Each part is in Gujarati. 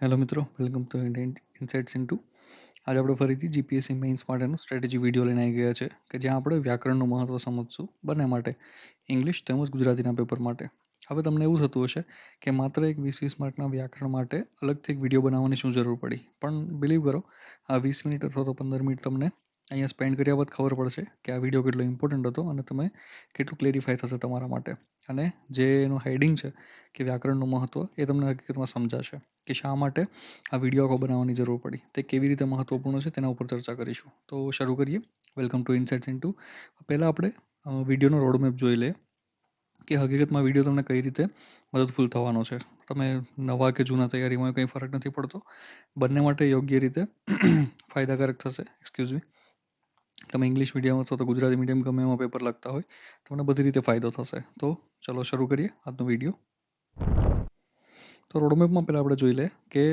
હેલો મિત્રો, વેલકમ ટુ ઇન્ડિયન ઇનસાઇટ્સ ઇન્ટુ. આજે આપણે ફરીથી જીપીએસસી મેઇન્સ માટેનું સ્ટ્રેટેજી વિડીયો લઈને આવી ગયા છે કે જ્યાં આપણે વ્યાકરણનું મહત્વ સમજશું બંને માટે, ઇંગ્લિશ તેમજ ગુજરાતીના પેપર માટે. હવે તમને એવું થતું હશે કે માત્ર એક 20 માર્કના વ્યાકરણ માટે અલગથી એક વિડીયો બનાવવાની શું જરૂર પડી, પણ બિલીવ કરો, આ 20 મિનિટ અથવા તો 15 મિનિટ તમને અહીંયા સ્પેન્ડ કર્યા બાદ ખબર પડશે કે આ વિડીયો કેટલો ઇમ્પોર્ટન્ટ હતો અને તમે કેટલું ક્લેરિફાય થશે તમારા માટે. અને જે એનું હેડિંગ છે કે વ્યાકરણનું મહત્વ, એ તમને હકીકતમાં સમજાશે કે શા માટે આ વિડીયો આખો બનાવવાની જરૂર પડી, તે કેવી રીતે મહત્વપૂર્ણ છે તેના ઉપર ચર્ચા કરીશું. તો શરૂ કરીએ. Welcome to insights into. પહેલાં આપણે વિડીયોનો રોડમેપ જોઈ લઈએ કે હકીકતમાં વિડીયો તમને કઈ રીતે મદદફૂલ થવાનો છે. તમે નવા કે જૂના તૈયારીમાં કંઈ ફરક નથી પડતો, બંને માટે યોગ્ય રીતે ફાયદાકારક થશે. Excuse me. તમે ઇંગ્લિશ મીડિયમ અથવા તો ગુજરાતી મીડિયમ ગમે એમાં પેપર લખતા હોય, તમને બધી રીતે ફાયદો થશે. તો ચલો શરૂ કરીએ આજનો વિડીયો. તો રોડમેપમાં પહેલાં આપણે જોઈ લઈએ કે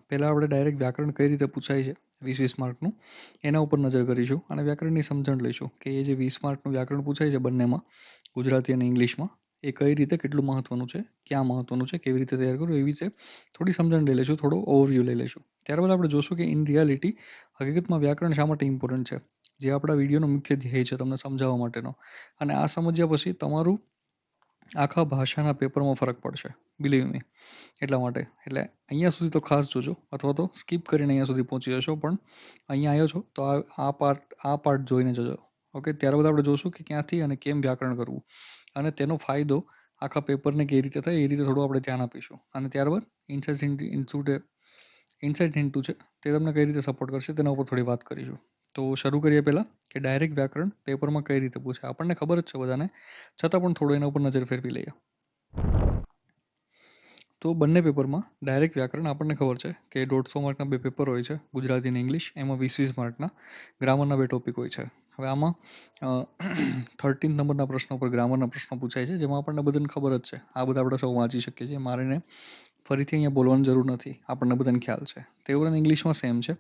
પહેલાં આપણે ડાયરેક્ટ વ્યાકરણ કઈ રીતે પૂછાય છે 20 માર્કનું, એના ઉપર નજર કરીશું અને વ્યાકરણની સમજણ લઈશું કે એ જે 20 માર્કનું વ્યાકરણ પૂછાય છે બંનેમાં, ગુજરાતી અને ઇંગ્લિશમાં, એ કઈ રીતે કેટલું મહત્વનું છે, ક્યાં મહત્વનું છે, કેવી રીતે તૈયાર કરવું, એવી રીતે થોડી સમજણ લઈ લઈશું, થોડો ઓવરવ્યૂ લઈ લઈશું. ત્યારબાદ આપણે જોશું કે ઇન રિયાલિટી હકીકતમાં વ્યાકરણ શા માટે ઇમ્પોર્ટન્ટ છે, જે આપણા વિડીયોનો મુખ્ય ધ્યેય છે તમને સમજાવવા માટેનો. અને આ સમજ્યા પછી તમારું આખા ભાષાના પેપરમાં ફરક પડશે, બિલીવ મી. એટલા માટે એટલે અહીંયા સુધી તો ખાસ જોજો, અથવા તો સ્કીપ કરીને અહીંયા સુધી પહોંચી જશો, પણ અહીંયા આવ્યો છો તો આ પાર્ટ જોઈને જજો. ઓકે, ત્યારબાદ આપણે જોશું કે ક્યાંથી અને કેમ વ્યાકરણ કરવું અને તેનો ફાયદો આખા પેપરને કઈ રીતે થાય એ રીતે થોડું આપણે ધ્યાન આપીશું. અને ત્યારબાદ ઇન્સાઇટ ઇન્ટુ છે તે તમને કઈ રીતે સપોર્ટ કરશે તેના ઉપર થોડી વાત કરીશું. તો શરૂ કરીએ પહેલાં કે ડાયરેક્ટ વ્યાકરણ પેપરમાં કઈ રીતે પૂછે. આપણને ખબર જ છે બધાને, છતાં પણ થોડું એના ઉપર નજર ફેરવી લઈએ. તો બંને પેપરમાં ડાયરેક્ટ વ્યાકરણ આપણને ખબર છે કે 150 માર્કના બે પેપર હોય છે, ગુજરાતી અને ઇંગ્લિશ. એમાં 20 માર્કના ગ્રામરના બે ટોપિક હોય છે. હવે આમાં 13 નંબરના પ્રશ્નો પર ગ્રામરના પ્રશ્નો પૂછાય છે, જેમાં આપણને બધાને ખબર જ છે. આ બધા આપણે સૌ વાંચી શકીએ છીએ, મારે ફરીથી અહીંયા બોલવાની જરૂર નથી, આપણને બધાને ખ્યાલ છે. તે ઉપરાંત ઇંગ્લિશમાં સેમ છે.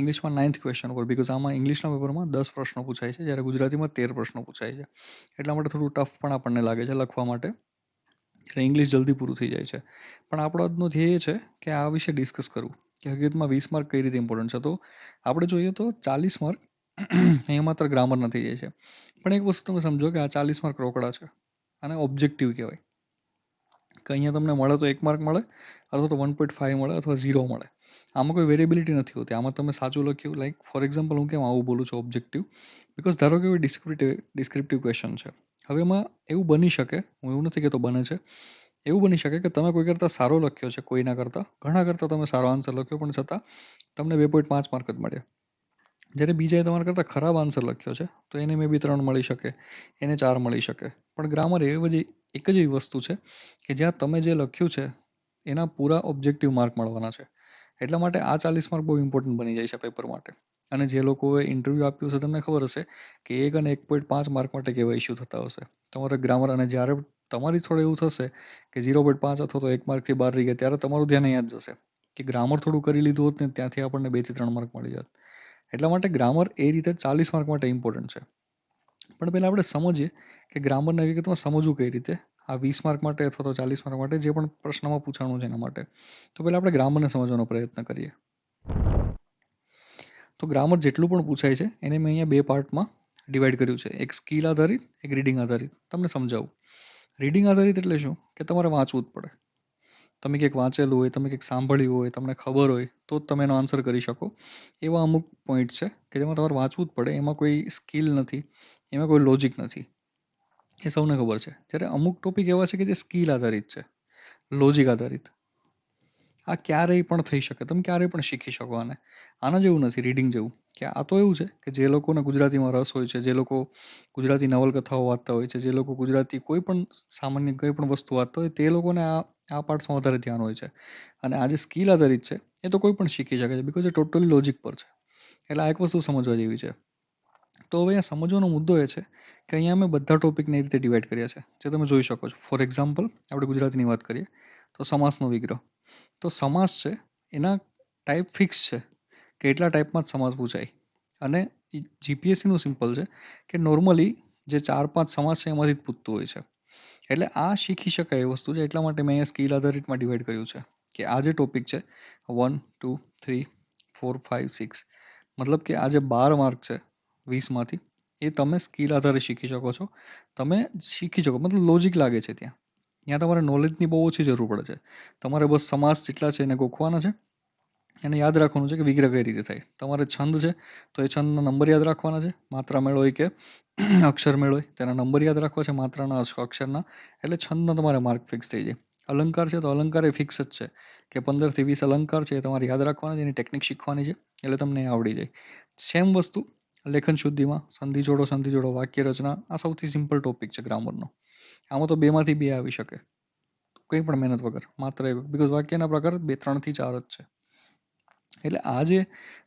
ઇંગ્લિશમાં 9th ક્વેશ્ચન ઉપર, બીકોઝ આમાં ઇંગ્લિશના પેપરમાં 10 પ્રશ્નો પૂછાય છે, જ્યારે ગુજરાતીમાં 13 પ્રશ્નો પૂછાય છે. એટલા માટે થોડું ટફ પણ આપણને લાગે છે લખવા માટે, એટલે ઇંગ્લિશ જલ્દી પૂરું થઈ જાય છે. પણ આપણો આજનો ધ્યેય એ છે કે આ વિશે ડિસ્કસ કરવું કે હકીકતમાં 20 માર્ક કઈ રીતે ઇમ્પોર્ટન્ટ છે. તો આપણે જોઈએ તો 40 માર્ક અહીંયા માત્ર ગ્રામરના થઈ જાય છે. પણ એક વસ્તુ તમે સમજો કે આ 40 માર્ક રોકડા છે અને ઓબ્જેક્ટિવ કહેવાય, કે અહીંયા તમને મળે તો 1 માર્ક મળે, અથવા તો 1.5 મળે, અથવા 0 મળે. આમાં કોઈ વેરિયેબિલિટી નથી હોતી. આમાં તમે સાચું લખ્યું, લાઈક ફોર એક્ઝામ્પલ હું કેમ આવું બોલું છું ઓબ્જેક્ટિવ, બિકોઝ ધારો કે કોઈ ડિસ્ક્રિપ્ટિવ ક્વેશ્ચન છે. હવે એમાં એવું બની શકે, હું એવું નથી કહેતો બને છે, એવું બની શકે કે તમે કોઈ કરતાં સારો લખ્યો છે, કોઈના કરતાં ઘણા કરતાં તમે સારો આન્સર લખ્યો, પણ છતાં તમને 2.5 માર્ક જ મળ્યા. જ્યારે બીજાએ તમારા કરતાં ખરાબ આન્સર લખ્યો છે તો એને મે બી 3 મળી શકે, એને 4 મળી શકે. પણ ગ્રામર એક જ એવી વસ્તુ છે કે જ્યાં તમે જે લખ્યું છે એના પૂરા ઓબ્જેક્ટિવ માર્ક મળવાના છે. એટલા માટે આ 40 માર્ક બહુ ઇમ્પોર્ટન્ટ બની જાય છે પેપર માટે. અને જે લોકોએ ઇન્ટરવ્યૂ આપ્યું છે તમને ખબર હશે કે 1 અને 1.5 માર્ક માટે કેવા ઇસ્યુ થતા હશે તમારે ગ્રામર. અને જ્યારે તમારી થોડું એવું થશે કે 0.5 અથવા તો 1 માર્કથી બહાર રહી ગયા, ત્યારે તમારું ધ્યાન અહીંયા જ જશે કે ગ્રામર થોડું કરી લીધું હોત ને, ત્યાંથી આપણને 2 થી 3 માર્ક મળી જાત. એટલા માટે ગ્રામર એ રીતે 40 માર્ક માટે ઇમ્પોર્ટન્ટ છે. પણ પહેલાં આપણે સમજીએ કે ગ્રામરને હકીકતમાં સમજવું કઈ રીતે આ 20 માર્ક માટે અથવા તો 40 માર્ક માટે, જે પણ પ્રશ્નમાં પૂછાણું છે એના માટે. તો પહેલાં આપણે ગ્રામરને સમજવાનો પ્રયત્ન કરીએ. તો ગ્રામર જેટલું પણ પૂછાય છે એને મેં અહીંયા બે પાર્ટમાં ડિવાઈડ કર્યું છે, એક સ્કિલ આધારિત, એક રીડિંગ આધારિત. તમને સમજાવું. રીડિંગ આધારિત એટલે શું, કે તમારે વાંચવું જ પડે. તમે ક્યાંક વાંચેલું હોય, તમે ક્યાંક સાંભળ્યું હોય, તમને ખબર હોય તો જ તમે એનો આન્સર કરી શકો. એવા અમુક પોઈન્ટ છે કે જેમાં તમારે વાંચવું જ પડે, એમાં કોઈ સ્કિલ નથી, એમાં કોઈ લોજિક નથી, એ સૌને ખબર છે. જ્યારે અમુક ટોપિક એવા છે કે જે સ્કિલ આધારિત છે, લોજિક આધારિત. આ ક્યારેય પણ થઈ શકે, તમે ક્યારેય પણ શીખી શકો આને. આના જેવું નથી રીડિંગ જેવું, કે આ તો એવું છે કે જે લોકોને ગુજરાતીમાં રસ હોય છે, જે લોકો ગુજરાતી નવલકથાઓ વાંચતા હોય છે, જે લોકો ગુજરાતી કોઈ પણ સામાન્ય કોઈ પણ વસ્તુ વાંચતા હોય, તે લોકોને આ પાર્ટ્સમાં વધારે ધ્યાન હોય છે. અને આ જે સ્કિલ આધારિત છે એ તો કોઈ પણ શીખી શકે છે, બિકોઝ એ ટોટલી લોજિક પર છે. એટલે આ એક વસ્તુ સમજવા જેવી છે. તો હવે અહીંયા સમજવાનો મુદ્દો એ છે કે અહીંયા અમે બધા ટોપિકને એ રીતે ડિવાઈડ કર્યા છે, જે તમે જોઈ શકો છો. ફોર એક્ઝામ્પલ આપણે ગુજરાતીની વાત કરીએ તો સમાસનો વિગ્રહ. તો સમાસ છે એના ટાઈપ ફિક્સ છે કે એટલા ટાઈપમાં જ સમાસ પૂછાય. અને જીપીએસસીનું સિમ્પલ છે કે નોર્મલી જે 4-5 સમાસ છે એમાંથી જ પૂછતું હોય છે. એટલે આ શીખી શકાય એ વસ્તુ છે. એટલા માટે મેં અહીંયા સ્કિલ આધારિતમાં ડિવાઈડ કર્યું છે. કે આ જે ટોપિક છે 1, 2, 3, 4, 5, 6, મતલબ કે આ જે 12 માર્ક છે 20માંથી, એ તમે સ્કિલ આધારે શીખી શકો છો. તમે શીખી શકો મતલબ લોજિક લાગે છે ત્યાં. ત્યાં તમારે નોલેજની બહુ ઓછી જરૂર પડે છે. તમારે બસ સમાસ જેટલા છે એને ગોખવાના છે, એને યાદ રાખવાનું છે કે વિગ્રહ કઈ રીતે થાય. તમારે છંદ છે તો એ છંદના નંબર યાદ રાખવાના છે, માત્રા મેળ હોય કે અક્ષર મેળ હોય તેના નંબર યાદ રાખવા છે, માત્રાના અક્ષરના, એટલે છંદના તમારે માર્ક ફિક્સ થઈ જાય. અલંકાર છે તો અલંકાર એ ફિક્સ જ છે કે 15 થી 20 અલંકાર છે એ તમારે યાદ રાખવાના છે, એની ટેકનિક શીખવાની છે, એટલે તમને એ આવડી જાય. સેમ વસ્તુ લેખન શુદ્ધિમાં સંધિ જોડો વાક્ય રચના, આ સૌથી સિમ્પલ ટોપિક છે ગ્રામરનો. આમાં તો 2 માંથી 2 આવી શકે, કંઈ પણ મહેનત વગર, માત્ર એક, બીકોઝ વાક્યના પ્રકાર 2, 3 થી 4 જ છે. એટલે આ જે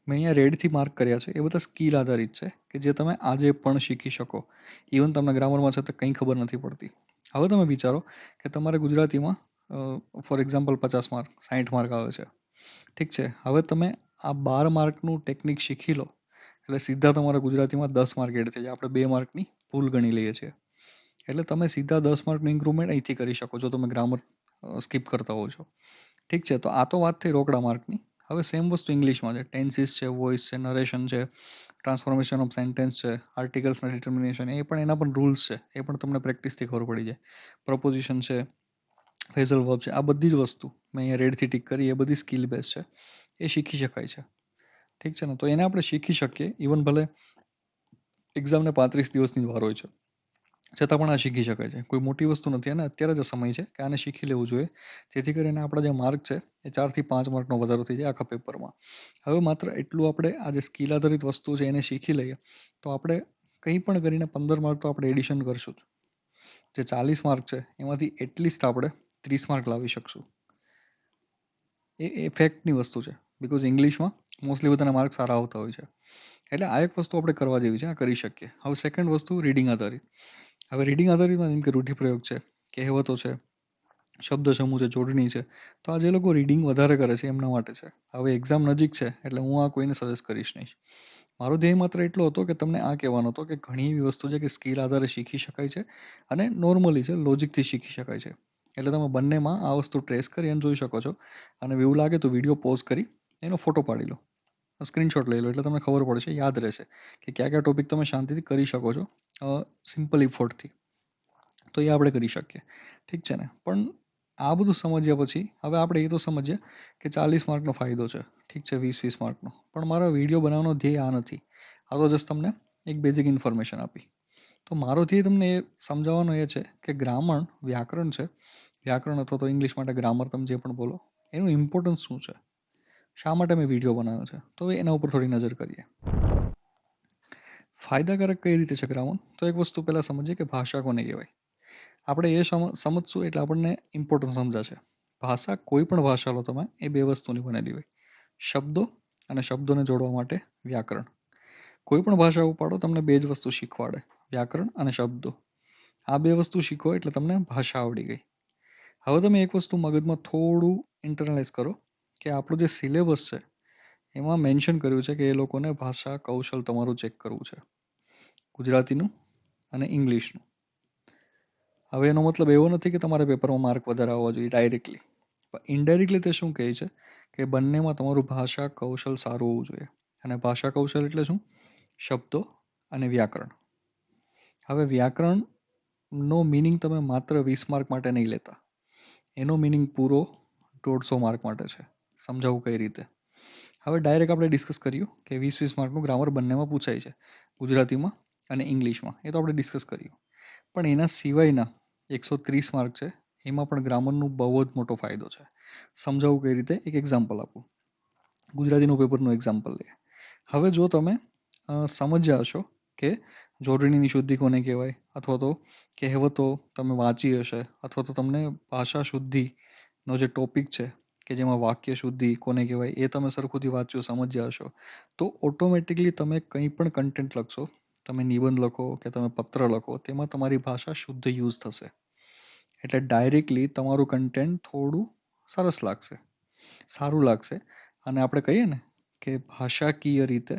મેં અહીંયા રેડથી માર્ક કર્યા છે એ બધા સ્કિલ આધારિત છે કે જે તમે આજે પણ શીખી શકો. ઇવન તમને ગ્રામરમાં છતાં કંઈ ખબર નથી પડતી. હવે તમે વિચારો કે તમારે ગુજરાતીમાં ફોર એક્ઝામ્પલ 50 માર્ક 60 માર્ક આવે છે, ઠીક છે. હવે તમે આ 12 માર્કનું ટેકનિક શીખી લો એટલે સીધા તમારા ગુજરાતીમાં 10 માર્ક એડ થઈ જાય. આપણે 2 માર્કની ભૂલ ગણી લઈએ છીએ, એટલે તમે સીધા 10 માર્કનું ઇમ્પ્રુવમેન્ટ અહીંથી કરી શકો છો, તમે ગ્રામર સ્કીપ કરતા હો છો, ઠીક છે. તો આ તો વાત થઈ રોકડા માર્કની. હવે સેમ વસ્તુ ઇંગ્લિશમાં છે. ટેન્સીસ છે, વોઇસ છે, નરેશન છે, ટ્રાન્સફોર્મેશન ઓફ સેન્ટેન્સ છે, આર્ટિકલ્સના ડિટર્મિનેશન, એ પણ એના પણ રૂલ્સ છે, એ પણ તમને પ્રેક્ટિસથી ખબર પડી જાય. પ્રપોઝિશન છે, ફેઝલ વર્બ છે, આ બધી જ વસ્તુ મેં અહીંયા રેડથી ટીક કરી, એ બધી સ્કિલ બેઝ છે, એ શીખી શકાય છે, ઠીક છે ને. તો એને આપણે શીખી શકીએ, ઇવન ભલે એક્ઝામને 35 દિવસની જ વાર હોય છે, છતાં પણ આ શીખી શકાય છે. કોઈ મોટી વસ્તુ નથી, અને અત્યારે જ સમય છે કે આને શીખી લેવું જોઈએ, જેથી કરીને આપણા જે માર્ક છે એ 4 થી 5 માર્કનો વધારો થઈ જાય આખા પેપરમાં. હવે માત્ર એટલું આપણે આ જે સ્કિલ આધારિત વસ્તુ છે એને શીખી લઈએ તો આપણે કંઈ પણ કરીને 15 માર્ક તો આપણે એડિશન કરશું જ. જે 40 માર્ક છે એમાંથી એટલીસ્ટ આપણે 30 માર્ક લાવી શકશું. એ ફેક્ટની વસ્તુ છે, બિકોઝ ઇંગ્લિશમાં મોસ્ટલી બધાના માર્ક સારા આવતા હોય છે. એટલે આ એક વસ્તુ આપણે કરવા જેવી છે, આ કરી શકીએ. હવે સેકન્ડ વસ્તુ રીડિંગ આધારિત. હવે રીડિંગ આધારિતમાં જેમ કે રૂઢિપ્રયોગ છે, કહેવતો છે, શબ્દ સમૂહ છે, જોડણી છે, તો આ જે લોકો રીડિંગ વધારે કરે છે એમના માટે છે. હવે એક્ઝામ નજીક છે એટલે હું આ કોઈને સજેસ્ટ કરીશ નહીં. મારો ધ્યેય માત્ર એટલો હતો કે તમને આ કહેવાનો હતો કે ઘણી એવી વસ્તુ છે કે સ્કિલ આધારે શીખી શકાય છે અને નોર્મલી છે, લોજિકથી શીખી શકાય છે. એટલે તમે બંનેમાં આ વસ્તુ ટ્રેસ કરી અને જોઈ શકો છો. અને એવું લાગે તો વિડીયો પોઝ કરી એનો ફોટો પાડી લો, સ્ક્રીનશોટ લઈ લો, એટલે તમને ખબર પડશે, યાદ રહેશે કે કયા કયા ટોપિક તમે શાંતિથી કરી શકો છો સિમ્પલ ઇફોર્ટથી. તો એ આપણે કરી શકીએ, ઠીક છે ને. પણ આ બધું સમજ્યા પછી હવે આપણે એ તો સમજીએ કે 40 માર્કનો ફાયદો છે, ઠીક છે, 20 માર્કનો. પણ મારો વિડીયો બનાવવાનો ધ્યેય આ નથી. આ તો જસ્ટ તમને એક બેઝિક ઇન્ફોર્મેશન આપી. તો મારો ધ્યેય તમને એ સમજાવવાનો એ છે કે ગ્રામર, વ્યાકરણ છે, વ્યાકરણ અથવા તો ઇંગ્લિશ માટે ગ્રામર તમે જે પણ બોલો, એનું ઇમ્પોર્ટન્સ શું છે, શા માટે મેં વિડીયો બનાવ્યો છે, તો એના ઉપર થોડી નજર કરીએ. ફાયદાકારક કઈ રીતે છે ગ્રામર? તો એક વસ્તુ પહેલા સમજીએ કે ભાષા કોને કહેવાય. આપણે એ સમજશું એટલે આપણને ઇમ્પોર્ટન્સ સમજાશે. ભાષા, કોઈ પણ ભાષા લો તમે, એ 2 વસ્તુની બનેલી હોય, શબ્દો અને શબ્દોને જોડવા માટે વ્યાકરણ. કોઈ પણ ભાષા ઉપાડો તમને 2 જ વસ્તુ શીખવાડે, વ્યાકરણ અને શબ્દો. આ 2 વસ્તુ શીખો એટલે તમને ભાષા આવડી ગઈ. હવે તમે એક વસ્તુ મગજમાં થોડું ઇન્ટરનલાઇઝ કરો કે આપણું જે સિલેબસ છે એમાં મેન્શન કર્યું છે કે એ લોકોને ભાષા કૌશલ તમારું ચેક કરવું છે, ગુજરાતીનું અને ઇંગ્લિશનું. હવે એનો મતલબ એવો નથી કે તમારે પેપરમાં માર્ક વધારે આવવા જોઈએ ડાયરેક્ટલી, પણ ઇનડાયરેક્ટલી તે શું કહે છે કે બંનેમાં તમારું ભાષા કૌશલ સારું હોવું જોઈએ. અને ભાષા કૌશલ એટલે શું? શબ્દો અને વ્યાકરણ. હવે વ્યાકરણનો મિનિંગ તમે માત્ર 20 માર્ક માટે નહીં લેતા, એનો મિનિંગ પૂરો 150 માર્ક માટે છે. સમજાવું કઈ રીતે? હવે ડાયરેક્ટ આપણે ડિસ્કસ કર્યું કે 20 માર્કનું ગ્રામર બંનેમાં પૂછાય છે, ગુજરાતીમાં અને ઇંગ્લિશમાં, એ તો આપણે ડિસ્કસ કર્યું. પણ એના સિવાયના 130 માર્ક છે, એમાં પણ ગ્રામરનો બહુ જ મોટો ફાયદો છે. સમજાવું કઈ રીતે? એક એક્ઝામ્પલ આપું, ગુજરાતીનું પેપરનું એક્ઝામ્પલ લઈએ. હવે જો તમે સમજ્યા હશો કે જોડણીની શુદ્ધિ કોને કહેવાય, અથવા તો કહેવતો તમે વાંચી હશે, અથવા તો તમને ભાષા શુદ્ધિનો જે ટોપિક છે કે જેમાં વાક્ય શુદ્ધિ કોને કહેવાય એ તમે સરખુંથી વાંચ્યું, સમજ્યા હશો, તો ઓટોમેટિકલી તમે કંઈ પણ કન્ટેન્ટ લખશો, તમે નિબંધ લખો કે તમે પત્ર લખો, તેમાં તમારી ભાષા શુદ્ધ યુઝ થશે. એટલે ડાયરેક્ટલી તમારું કન્ટેન્ટ થોડું સરસ લાગશે, સારું લાગશે, અને આપણે કહીએ ને કે ભાષાકીય રીતે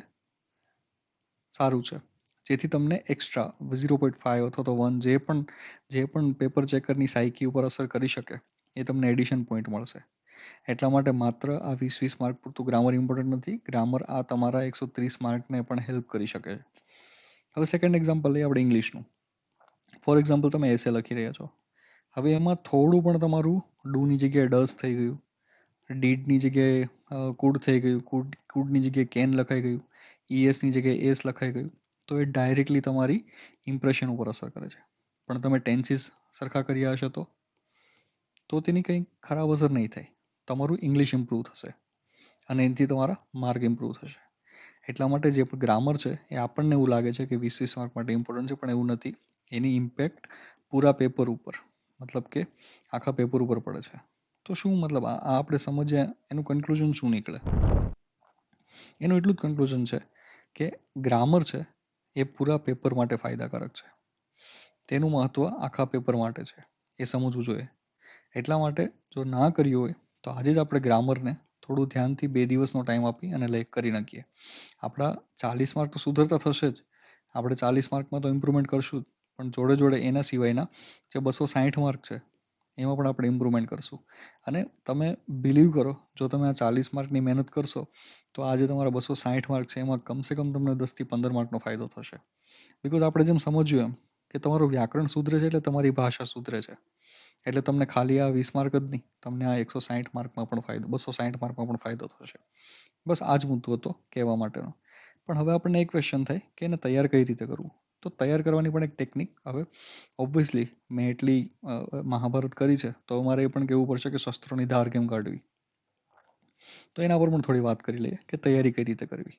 સારું છે, જેથી તમને એક્સ્ટ્રા 0.5 અથવા તો 1 જે પણ પેપર ચેકરની સાયકી ઉપર અસર કરી શકે એ તમને એડિશન પોઈન્ટ મળશે. એટલા માટે માત્ર આ 20 માર્ક પૂરતું ગ્રામર ઇમ્પોર્ટન્ટ નથી. ગ્રામર આ તમારા 130 માર્કને પણ હેલ્પ કરી શકે છે. હવે સેકન્ડ એક્ઝામ્પલ લઈએ આપણે ઇંગ્લિશનું. ફોર એક્ઝામ્પલ તમે એસે લખી રહ્યા છો. હવે એમાં થોડું પણ તમારું ડુની જગ્યાએ ડઝ થઈ ગયું, ડીડની જગ્યાએ કુડ થઈ ગયું, કુડની જગ્યાએ કેન લખાઈ ગયું, ઈએસની જગ્યાએ એસ લખાઈ ગયું, તો એ ડાયરેક્ટલી તમારી ઇમ્પ્રેશન ઉપર અસર કરે છે. પણ તમે ટેન્સીસ સરખા કર્યા હશે તો તેની કંઈ ખરાબ અસર નહીં થાય. તમારું ઇંગ્લિશ ઇમ્પ્રૂવ થશે અને એનાથી તમારા માર્ક ઇમ્પ્રૂવ થશે. એટલા માટે જે ગ્રામર છે એ આપણને એવું લાગે છે કે 20 માર્ક માટે ઇમ્પોર્ટન્ટ છે, પણ એવું નથી. એની ઇમ્પેક્ટ પૂરા પેપર ઉપર, મતલબ કે આખા પેપર ઉપર પડે છે. તો શું મતલબ આ આપણે સમજ્યા, એનું કન્ક્લુઝન શું નીકળે? એનું એટલું જ કન્ક્લુઝન છે કે ગ્રામર છે એ પૂરા પેપર માટે ફાયદાકારક છે. તેનું મહત્વ આખા પેપર માટે છે, એ સમજવું જોઈએ. એટલા માટે જો ના કર્યું હોય તો આજે જ આપણે ગ્રામરને થોડું ધ્યાનથી 2 દિવસનો ટાઈમ આપી અને કરી નાખીએ. આપણા 40 માર્ક તો સુધરતા થશે જ, આપણે 40 માર્કમાં તો ઇમ્પ્રુવમેન્ટ કરશું જ, પણ જોડે જોડે એના સિવાયના જે 260 માર્ક છે એમાં પણ આપણે ઇમ્પ્રુવમેન્ટ કરશું. અને તમે બિલીવ કરો, જો તમે આ 40 માર્કની મહેનત કરશો તો આજે તમારા 260 માર્ક છે એમાં કમસે કમ તમને 10 થી 15 માર્કનો ફાયદો થશે. બિકોઝ આપણે જેમ સમજ્યું એમ કે તમારું વ્યાકરણ સુધરે છે એટલે તમારી ભાષા સુધરે છે. એટલે તમને ખાલી આ 20 માર્ક જ નહીં, તમને આ 160 માર્કમાં પણ ફાયદો, 260 માર્કમાં પણ ફાયદો થશે. બસ આ જ મુદ્દો હતો કહેવા માટેનો. પણ હવે આપણને એક ક્વેશ્ચન થાય કે એને તૈયાર કઈ રીતે કરવું. તો તૈયાર કરવાની પણ એક ટેકનિક. હવે ઓબ્વિયસલી મેં એટલી મહાભારત કરી છે તો મારે એ પણ કહેવું પડશે કે શસ્ત્રોની ધાર કેમ કાઢવી. તો એના પર પણ થોડી વાત કરી લઈએ કે તૈયારી કઈ રીતે કરવી.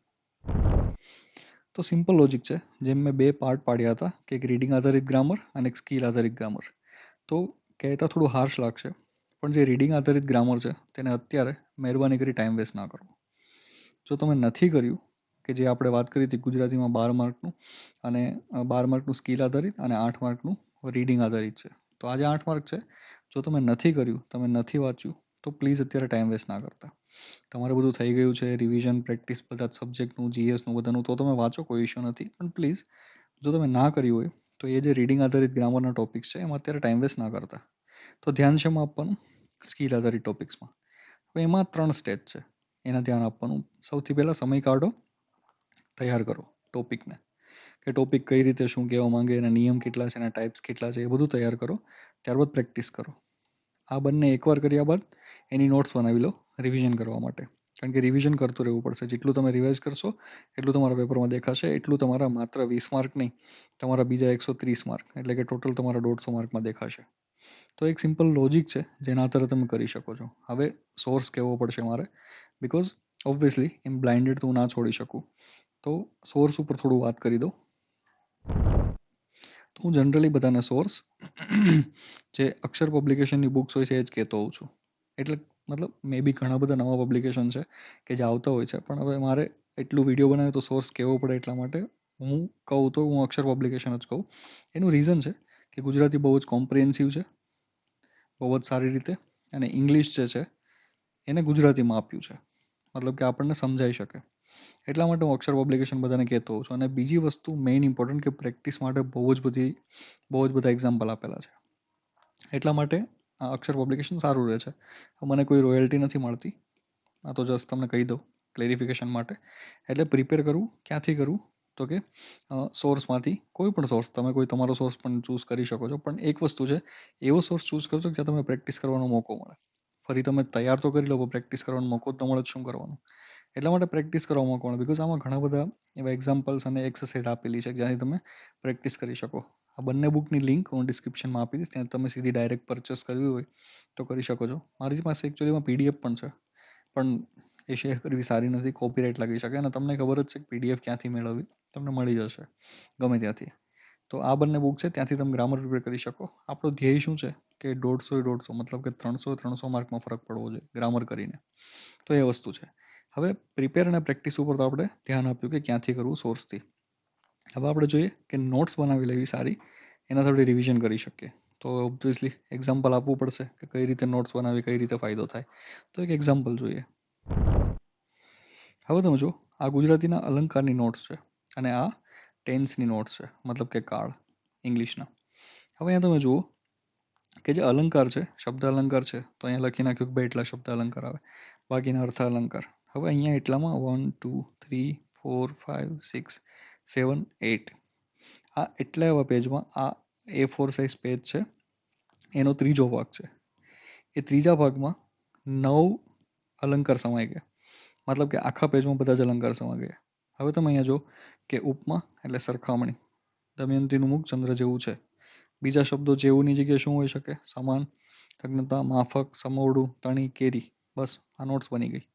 તો સિમ્પલ લોજિક છે. જેમ મેં 2 પાર્ટ પાડ્યા હતા કે એક રીડિંગ આધારિત ગ્રામર અને એક સ્કિલ આધારિત ગ્રામર. તો કહેતા થોડું હાર્શ લાગશે, પણ જે રીડિંગ આધારિત ગ્રામર છે તેને અત્યારે મહેરબાની કરી ટાઈમ વેસ્ટ ના કરો. જો તમે નથી કર્યું, કે જે આપણે વાત કરી હતી ગુજરાતીમાં 12 માર્કનું અને 12 માર્કનું સ્કિલ આધારિત અને 8 માર્કનું રીડિંગ આધારિત છે. તો આજે 8 માર્ક છે. જો તમે નથી કર્યું, તમે નથી વાંચ્યું, તો પ્લીઝ અત્યારે ટાઈમ વેસ્ટ ના કરતા. તમારે બધું થઈ ગયું છે, રિવિઝન, પ્રેક્ટિસ બધા જ સબ્જેક્ટનું, જીએસનું બધાનું, તો તમે વાંચો, કોઈ ઇશ્યુ નથી. પણ પ્લીઝ જો તમે ના કર્યું હોય તો એ જે રીડિંગ આધારિત ગ્રામરના ટોપિક્સ છે એમાં અત્યારે ટાઈમ વેસ્ટ ના કરતા. તો ધ્યાન શેમાં આપવાનું? સ્કિલ આધારિત ટોપિક્સમાં. હવે એમાં 3 સ્ટેજ છે, એના ધ્યાન આપવાનું. સૌથી પહેલાં સમય કાઢો, તૈયાર કરો ટોપિકને, કે ટોપિક કઈ રીતે શું કહેવા માંગે, એના નિયમ કેટલા છે, એના ટાઈપ્સ કેટલા છે, એ બધું તૈયાર કરો. ત્યારબાદ પ્રેક્ટિસ કરો. આ બંને એકવાર કર્યા બાદ એની નોટ્સ બનાવી લો રિવિઝન કરવા માટે. કારણ કે રિવિઝન કરતું રહેવું પડશે. જેટલું તમે રિવાઇઝ કરશો એટલું તમારા પેપરમાં દેખાશે, એટલું તમારા માત્ર 20 માર્ક નહીં, તમારા બીજા 130 માર્ક, એટલે કે ટોટલ તમારા 150 માર્કમાં દેખાશે. તો એક સિમ્પલ લોજિક છે જેના આધારે તમે કરી શકો છો. હવે સોર્સ કહેવો પડશે મારે, બિકોઝ ઓબ્વિયસલી એમ બ્લાઇન્ડેડ તો હું ના છોડી શકું. તો સોર્સ ઉપર થોડું વાત કરી દો. તો હું જનરલી બધાને સોર્સ જે અક્ષર પબ્લિકેશનની બુક્સ હોય છે એ જ કહેતો હોઉં છું. એટલે મતલબ મે બી ઘણા બધા નવા પબ્લિકેશન છે કે જે આવતા હોય છે, પણ હવે મારે એટલું વિડીયો બનાવે તો સોર્સ કહેવો પડે, એટલા માટે હું કહું તો હું અક્ષર પબ્લિકેશન જ કહું. એનું રીઝન છે કે ગુજરાતી બહુ જ કોમ્પ્રિહેન્સિવ છે, બહુ જ સારી રીતે, અને ઇંગ્લિશ જે છે એને ગુજરાતીમાં આપ્યું છે, મતલબ કે આપણને સમજાઈ શકે. એટલા માટે હું અક્ષર પબ્લિકેશન બધાને કહેતો હોઉં છું. અને બીજી વસ્તુ મેઇન ઇમ્પોર્ટન્ટ, કે પ્રેક્ટિસ માટે બહુ જ બધા એક્ઝામ્પલ આપેલા છે. એટલા માટે આ અક્ષર પબ્લિકેશન સારું રહે છે. મને કોઈ રોયલ્ટી નથી મળતી, આ તો જસ્ટ તમને કહી દઉં ક્લેરિફિકેશન માટે. એટલે પ્રિપેર કરવું ક્યાંથી કરવું, તો કે સોર્સમાંથી કોઈ પણ સોર્સ, તમે કોઈ તમારો સોર્સ પણ ચૂઝ કરી શકો છો. પણ એક વસ્તુ છે, એવો સોર્સ ચૂઝ કરજો જ્યાં તમે પ્રેક્ટિસ કરવાનો મોકો મળે. ફરી તમે તૈયાર તો કરી લો, પ્રેક્ટિસ કરવાનો મોકો જ ન મળે, શું કરવાનું? એટલા માટે પ્રેક્ટિસ કરવા મોકો મળે. બિકોઝ આમાં ઘણા બધા એવા એક્ઝામ્પલ્સ અને એક્સરસાઇઝ આપેલી છે જ્યાંથી તમે પ્રેક્ટિસ કરી શકો. આ બંને બુકની લિંક હું ડિસ્ક્રિપ્શનમાં આપી દઈશ, ત્યાં તમે સીધી ડાયરેક્ટ પરચેસ કરવી હોય તો કરી શકો છો. મારી પાસે એકચ્યુઅલીમાં પીડીએફ પણ છે, પણ એ શેર કરવી સારી નથી, કોપીરાઇટ લાગી શકે. અને તમને ખબર જ છે કે પીડીએફ ક્યાંથી મેળવવી, તમને મળી જશે ગમે ત્યાંથી. તો આ બંને બુક છે, ત્યાંથી તમે ગ્રામર પ્રિપેર કરી શકો. આપણો ધ્યેય શું છે કે 150 મતલબ કે 300 માર્કમાં ફરક પડવો જોઈએ ગ્રામર કરીને. તો એ વસ્તુ છે. હવે પ્રિપેર અને પ્રેક્ટિસ ઉપર તો આપણે ધ્યાન આપ્યું કે ક્યાંથી કરવું, સોર્સથી. હવે આપણે જોઈએ કે નોટ્સ બનાવી લેવી સારી, એના થોડી રિવિઝન કરી શકીએ. તો ઓબ્વિયસલી એક્ઝામ્પલ આપવું પડશે કે કઈ રીતે નોટ્સ બનાવી, કઈ રીતે ફાયદો થાય. તો એક એક્ઝામ્પલ જોઈએ. હવે તમે જો, આ ગુજરાતીના અલંકારની નોટ્સ છે અને આ ટેન્સની નોટ્સ છે, મતલબ કે કાળ ઇંગ્લિશના. હવે અહીંયા તમે જુઓ કે જે અલંકાર છે, શબ્દ અલંકાર છે, તો અહીંયા લખી નાખ્યું કે ભાઈ એટલા શબ્દ અલંકાર આવે, બાકીના અર્થ અલંકાર. હવે અહીંયા એટલામાં 1 2 3 4 5 6 7 8 આ એટલા એવા પેજમાં આ A4 સાઇઝ પેજ છે, એનો ત્રીજો ભાગ છે. એ ત્રીજા ભાગમાં 9 અલંકાર સમાઈ ગયા, મતલબ કે આખા પેજમાં બધા જ અલંકાર સમાઈ ગયા. હવે તમે અહીંયા જો કે ઉપમા એટલે સરખામણી, દમયંતીનું મુખ ચંદ્ર જેવું છે. બીજા શબ્દો જેવુંની જગ્યાએ શું હોઈ શકે? સમાન, તજ્ઞતા, માફક, સમોવડું, તણી, કેરી. બસ આ નોટ્સ બની ગઈ.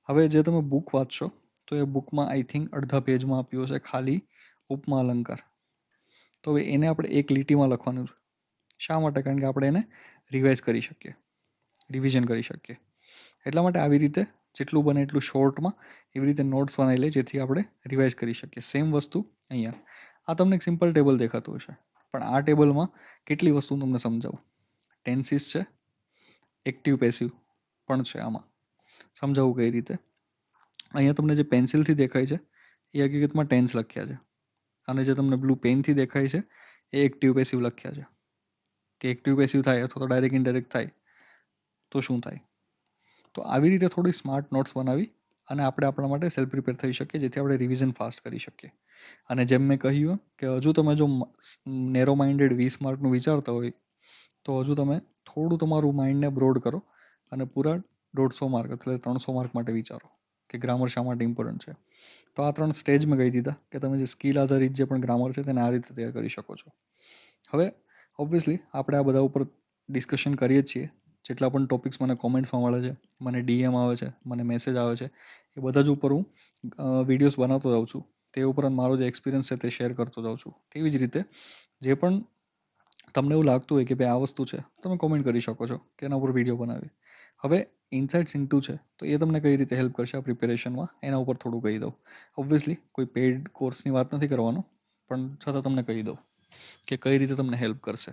હવે જે તમે બુક વાંચશો તો એ બુકમાં આઈ થિંક અડધા પેજમાં આપ્યું છે ખાલી ઉપમા અલંકાર. તો હવે એને આપણે એક લીટીમાં લખવાનું છે. શા માટે? કારણ કે આપણે એને રિવાઇઝ કરી શકીએ, રિવિઝન કરી શકીએ. એટલા માટે આવી રીતે જેટલું બને એટલું શોર્ટમાં એવી રીતે નોટ્સ બનાવી લે જેથી આપણે રિવાઇઝ કરી શકીએ. સેમ વસ્તુ અહીંયા. આ તમને એક સિમ્પલ ટેબલ દેખાતું હશે, પણ આ ટેબલમાં કેટલી વસ્તુ તમને સમજાવું. ટેન્સીસ છે, એક્ટિવ પેસિવ પણ છે આમાં. સમજાવું કઈ રીતે? અહીંયા તમને જે પેન્સિલથી દેખાય છે એ હકીકતમાં ટેન્સ લખ્યા છે, અને જે તમને બ્લુ પેનથી દેખાય છે એ એક્ટિવ પેસિવ લખ્યા છે. કે એક્ટિવ પેસિવ થાય અથવા તો ડાયરેક્ટ ઇનડાયરેક્ટ થાય તો શું થાય. તો આવી રીતે થોડી સ્માર્ટ નોટ્સ બનાવી અને આપણે આપણા માટે સેલ્ફ પ્રિપેર થઈ શકીએ, જેથી આપણે રિવિઝન ફાસ્ટ કરી શકીએ. અને જેમ મેં કહ્યું કે હજુ તમે જો નેરો માઇન્ડેડ 20 માર્કનું વિચારતા હોય તો હજુ તમે થોડું તમારું માઇન્ડને બ્રોડ કરો અને પૂરા 150 માર્ક એટલે 300 માર્ક માટે વિચારો કે ગ્રામર શા માટે ઇમ્પોર્ટન્ટ છે. તો આ 3 સ્ટેજ મેં કહી દીધા કે તમે જે સ્કિલ આધારિત જે પણ ગ્રામર છે તેને આ રીતે તૈયાર કરી શકો છો. હવે ઓબ્વિયસલી આપણે આ બધા ઉપર ડિસ્કશન કરીએ જ છીએ. જેટલા પણ ટોપિક્સ મને કોમેન્ટ્સમાં મળે છે, મને DM આવે છે, મને મેસેજ આવે છે, એ બધા જ ઉપર હું વિડીયોઝ બનાવતો જાઉં છું. તે ઉપરાંત મારો જે એક્સપિરિયન્સ છે તે શેર કરતો જાઉં છું. તેવી જ રીતે જે પણ તમને એવું લાગતું હોય કે ભાઈ આ વસ્તુ છે, તમે કોમેન્ટ કરી શકો છો કે એના ઉપર વિડીયો બનાવી. હવે ઇનસાઇટ્સ ઇન્ટુ છે તો એ તમને કઈ રીતે હેલ્પ કરશે આ પ્રિપેરેશનમાં એના ઉપર થોડું કહી દઉં. ઓબ્વિયસલી કોઈ પેઇડ કોર્સની વાત નથી કરવાનો, પણ છતાં તમને કહી દઉં કે કઈ રીતે તમને હેલ્પ કરશે.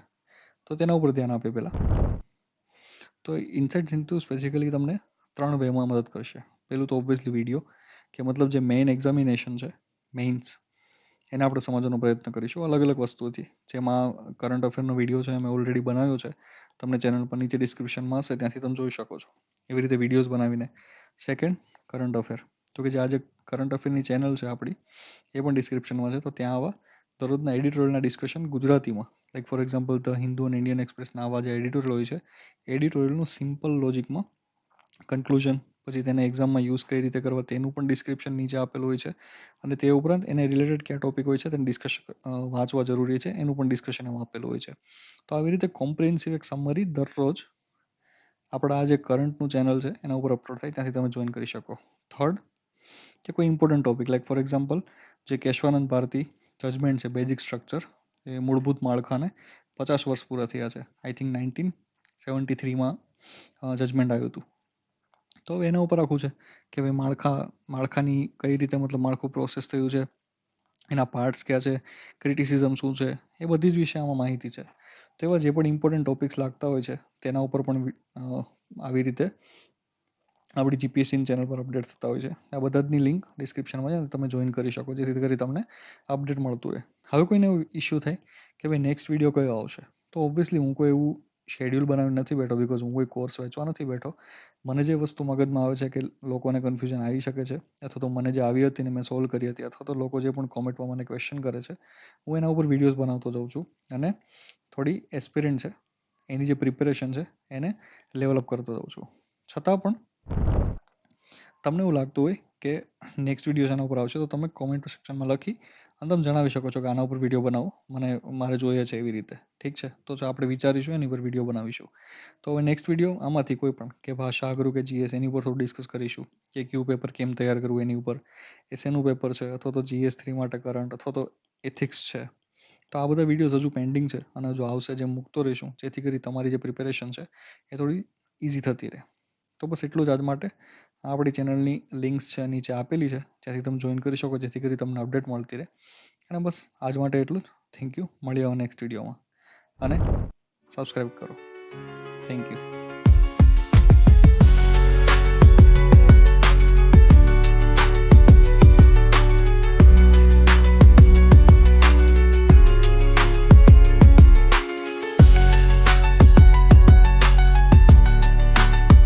તો તેના ઉપર ધ્યાન આપે પહેલાં. તો ઇનસાઇટ્સ ઇન્ટુ સ્પેસિફિકલી તમને 3 વેમાં મદદ કરશે. પહેલું તો ઓબ્વિયસલી વિડીયો, કે મતલબ જે મેઇન એક્ઝામિનેશન છે, મેઇન્સ, એને આપણે સમજવાનો પ્રયત્ન કરીશું અલગ અલગ વસ્તુઓથી. જેમાં કરંટ અફેરનો વિડીયો છે મેં ઓલરેડી બનાવ્યો છે, તમને ચેનલ પર નીચે ડિસ્ક્રિપ્શનમાં હશે, ત્યાંથી તમે જોઈ શકો છો એવી રીતે વિડીયોઝ બનાવીને. Second, current affair. તો કે જે આજે કરંટ અફેરની ચેનલ છે આપણી એ પણ ડિસ્ક્રિપ્શનમાં છે, તો ત્યાં આવા દરરોજના એડિટોરિયલના ડિસ્કશન ગુજરાતીમાં, like for example the Hindu અને ઇન્ડિયન એક્સપ્રેસના આવા જે એડિટોરિયલ હોય છે, એડિટોરિયલનું સિમ્પલ લોજિકમાં કન્ક્લુઝન, પછી તેને એક્ઝામમાં યુઝ કઈ રીતે કરવા તેનું પણ ડિસ્ક્રિપ્શન નીચે આપેલું હોય છે. અને તે ઉપરાંત એને રિલેટેડ કયા ટોપિક હોય છે તેને વાંચવા જરૂરી છે એનું પણ ડિસ્કશન એમાં આપેલું હોય છે. તો આવી રીતે કોમ્પ્રિહેન્સિવ એક સમરી દરરોજ આપણા આ જે કરંટનું ચેનલ છે એના ઉપર અપલોડ થાય, ત્યાંથી તમે જોઈન કરી શકો. થર્ડ, કે કોઈ important topic like for example જે કેશવાનંદ ભારતી જજમેન્ટ છે, બેઝિક સ્ટ્રક્ચર, એ મૂળભૂત માળખાને 50 વર્ષ પૂરા થયા છે. આઈ થિંક 1973માં જજમેન્ટ આવ્યું હતું. તો એના ઉપર આખું છે કે ભાઈ માળખાની કઈ રીતે મતલબ માળખું પ્રોસેસ થયું છે, એના પાર્ટ્સ ક્યાં છે, ક્રિટિસિઝમ શું છે, એ બધી જ વિશે આમાં માહિતી છે. તો એવા જે પણ ઇમ્પોર્ટન્ટ ટોપિક્સ લાગતા હોય છે તેના ઉપર પણ આવી રીતે આપણી જીપીએસસીની ચેનલ પર અપડેટ થતા હોય છે. આ બધાની લિંક ડિસ્ક્રિપ્શનમાં છે, તમે જોઈન કરી શકો જેથી કરી તમને અપડેટ મળતું રહે. હવે કોઈને એવું ઇસ્યુ થાય કે ભાઈ નેક્સ્ટ વિડીયો કયો આવશે, તો ઓબ્વિયસલી હું કોઈ એવું શેડ્યુલ બનાવીને નથી બેઠો, બિકોઝ હું કોઈ કોર્સ વેચવા નથી બેઠો. મને જે વસ્તુ મગજમાં આવે છે કે લોકોને કન્ફ્યુઝન આવી શકે છે, અથવા તો મને જે આવી હતી ને મેં સોલ્વ કરી હતી, અથવા તો લોકો જે પણ કોમેન્ટમાં મને ક્વેશ્ચન કરે છે, હું એના ઉપર વિડીયોઝ બનાવતો જાઉં છું અને થોડી એસ્પિરન્ટ છે એની જે પ્રિપેરેશન છે એને લેવલઅપ કરતો જાઉં છું. છતાં પણ તમને એવું લાગતું હોય કે નેક્સ્ટ વિડીયો શેના ઉપર આવશે, તો તમે કોમેન્ટ સેક્શનમાં લખી અને તમે જણાવી શકો છો કે આના ઉપર વિડીયો બનાવો, મારે જોઈએ છે એવી રીતે. ઠીક છે, તો આપણે વિચારીશું એની પર વિડીયો બનાવીશું. તો હવે નેક્સ્ટ વિડીયો આમાંથી કોઈ પણ કે ભાષા અઘરું કે જીએસ એની ઉપર થોડું ડિસ્કસ કરીશું કે ક્યુ પેપર કેમ તૈયાર કરવું એની ઉપર, એનું પેપર છે, અથવા તો GS3 માટે કરંટ, અથવા તો એથિક્સ છે. તો આ બધા વિડીયોઝ હજુ પેન્ડિંગ છે અને જો આવશે જેમ મૂકતો રહીશું, જેથી કરી તમારી જે પ્રિપેરેશન છે એ થોડી ઇઝી થતી રહે. તો બસ એટલું જ આજ માટે. આપણી ચેનલની લિંક્સ છે નીચે આપેલી છે, ત્યાંથી તમે જોઈન કરી શકો જેથી કરી તમને અપડેટ મળતી રહે. અને બસ આજ માટે એટલું જ. Thank you. મળીએ હવે નેક્સ્ટ વિડીયોમાં અને સબસ્ક્રાઈબ કરો. Thank you.